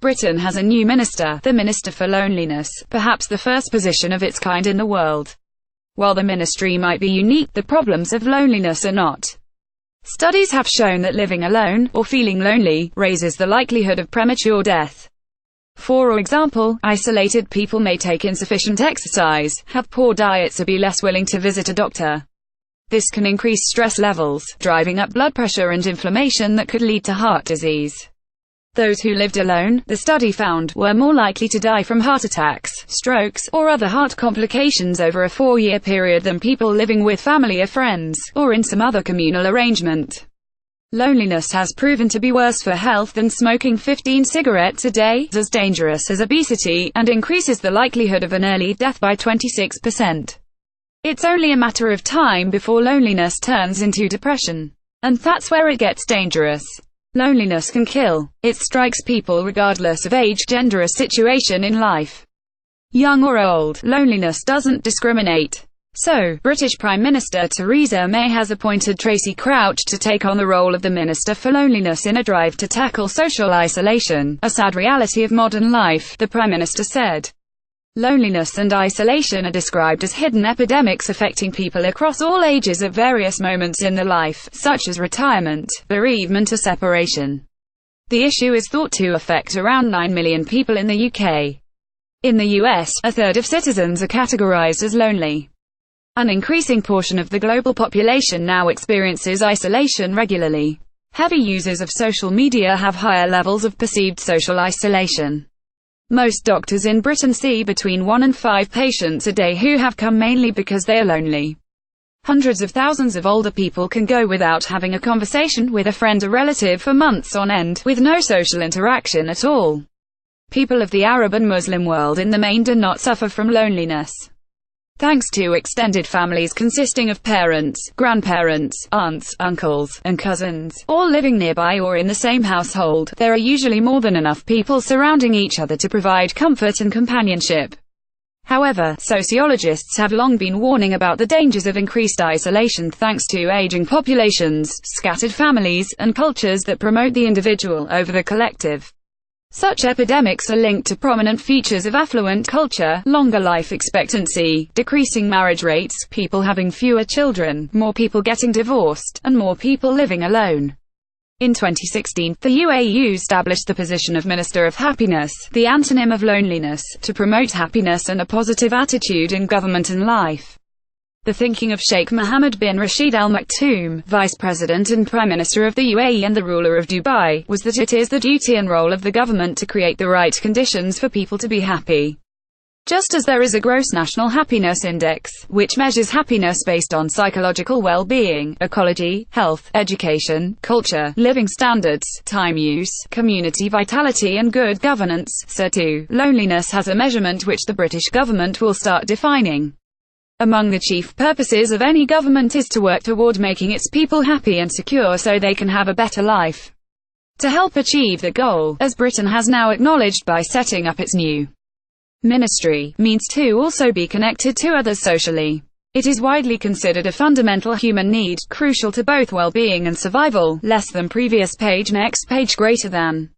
Britain has a new minister, the Minister for Loneliness, perhaps the first position of its kind in the world. While the ministry might be unique, the problems of loneliness are not. Studies have shown that living alone, or feeling lonely, raises the likelihood of premature death. For example, isolated people may take insufficient exercise, have poor diets or be less willing to visit a doctor. This can increase stress levels, driving up blood pressure and inflammation that could lead to heart disease. Those who lived alone, the study found, were more likely to die from heart attacks, strokes, or other heart complications over a 4-year period than people living with family or friends, or in some other communal arrangement. Loneliness has proven to be worse for health than smoking 15 cigarettes a day, as dangerous as obesity, and increases the likelihood of an early death by 26%. It's only a matter of time before loneliness turns into depression. And that's where it gets dangerous. Loneliness can kill. It strikes people regardless of age, gender, or situation in life. Young or old, loneliness doesn't discriminate. So, British Prime Minister Theresa May has appointed Tracy Crouch to take on the role of the Minister for Loneliness in a drive to tackle social isolation, a sad reality of modern life, the Prime Minister said. Loneliness and isolation are described as hidden epidemics affecting people across all ages at various moments in their life, such as retirement, bereavement or separation. The issue is thought to affect around 9 million people in the UK. In the US, a third of citizens are categorized as lonely. An increasing portion of the global population now experiences isolation regularly. Heavy users of social media have higher levels of perceived social isolation. Most doctors in Britain see between 1 and 5 patients a day who have come mainly because they are lonely. Hundreds of thousands of older people can go without having a conversation with a friend or relative for months on end, with no social interaction at all. People of the Arab and Muslim world in the main do not suffer from loneliness. Thanks to extended families consisting of parents, grandparents, aunts, uncles, and cousins, all living nearby or in the same household, there are usually more than enough people surrounding each other to provide comfort and companionship. However, sociologists have long been warning about the dangers of increased isolation thanks to aging populations, scattered families, and cultures that promote the individual over the collective. Such epidemics are linked to prominent features of affluent culture, longer life expectancy, decreasing marriage rates, people having fewer children, more people getting divorced, and more people living alone. In 2016, the UAE established the position of Minister of Happiness, the antonym of loneliness, to promote happiness and a positive attitude in government and life. The thinking of Sheikh Mohammed bin Rashid Al Maktoum, Vice President and Prime Minister of the UAE and the ruler of Dubai, was that it is the duty and role of the government to create the right conditions for people to be happy. Just as there is a gross national happiness index, which measures happiness based on psychological well-being, ecology, health, education, culture, living standards, time use, community vitality and good governance, so too, loneliness has a measurement which the British government will start defining. Among the chief purposes of any government is to work toward making its people happy and secure so they can have a better life. To help achieve the goal, as Britain has now acknowledged by setting up its new ministry, means to also be connected to others socially. It is widely considered a fundamental human need, crucial to both well-being and survival. Less than previous page, next page, greater than.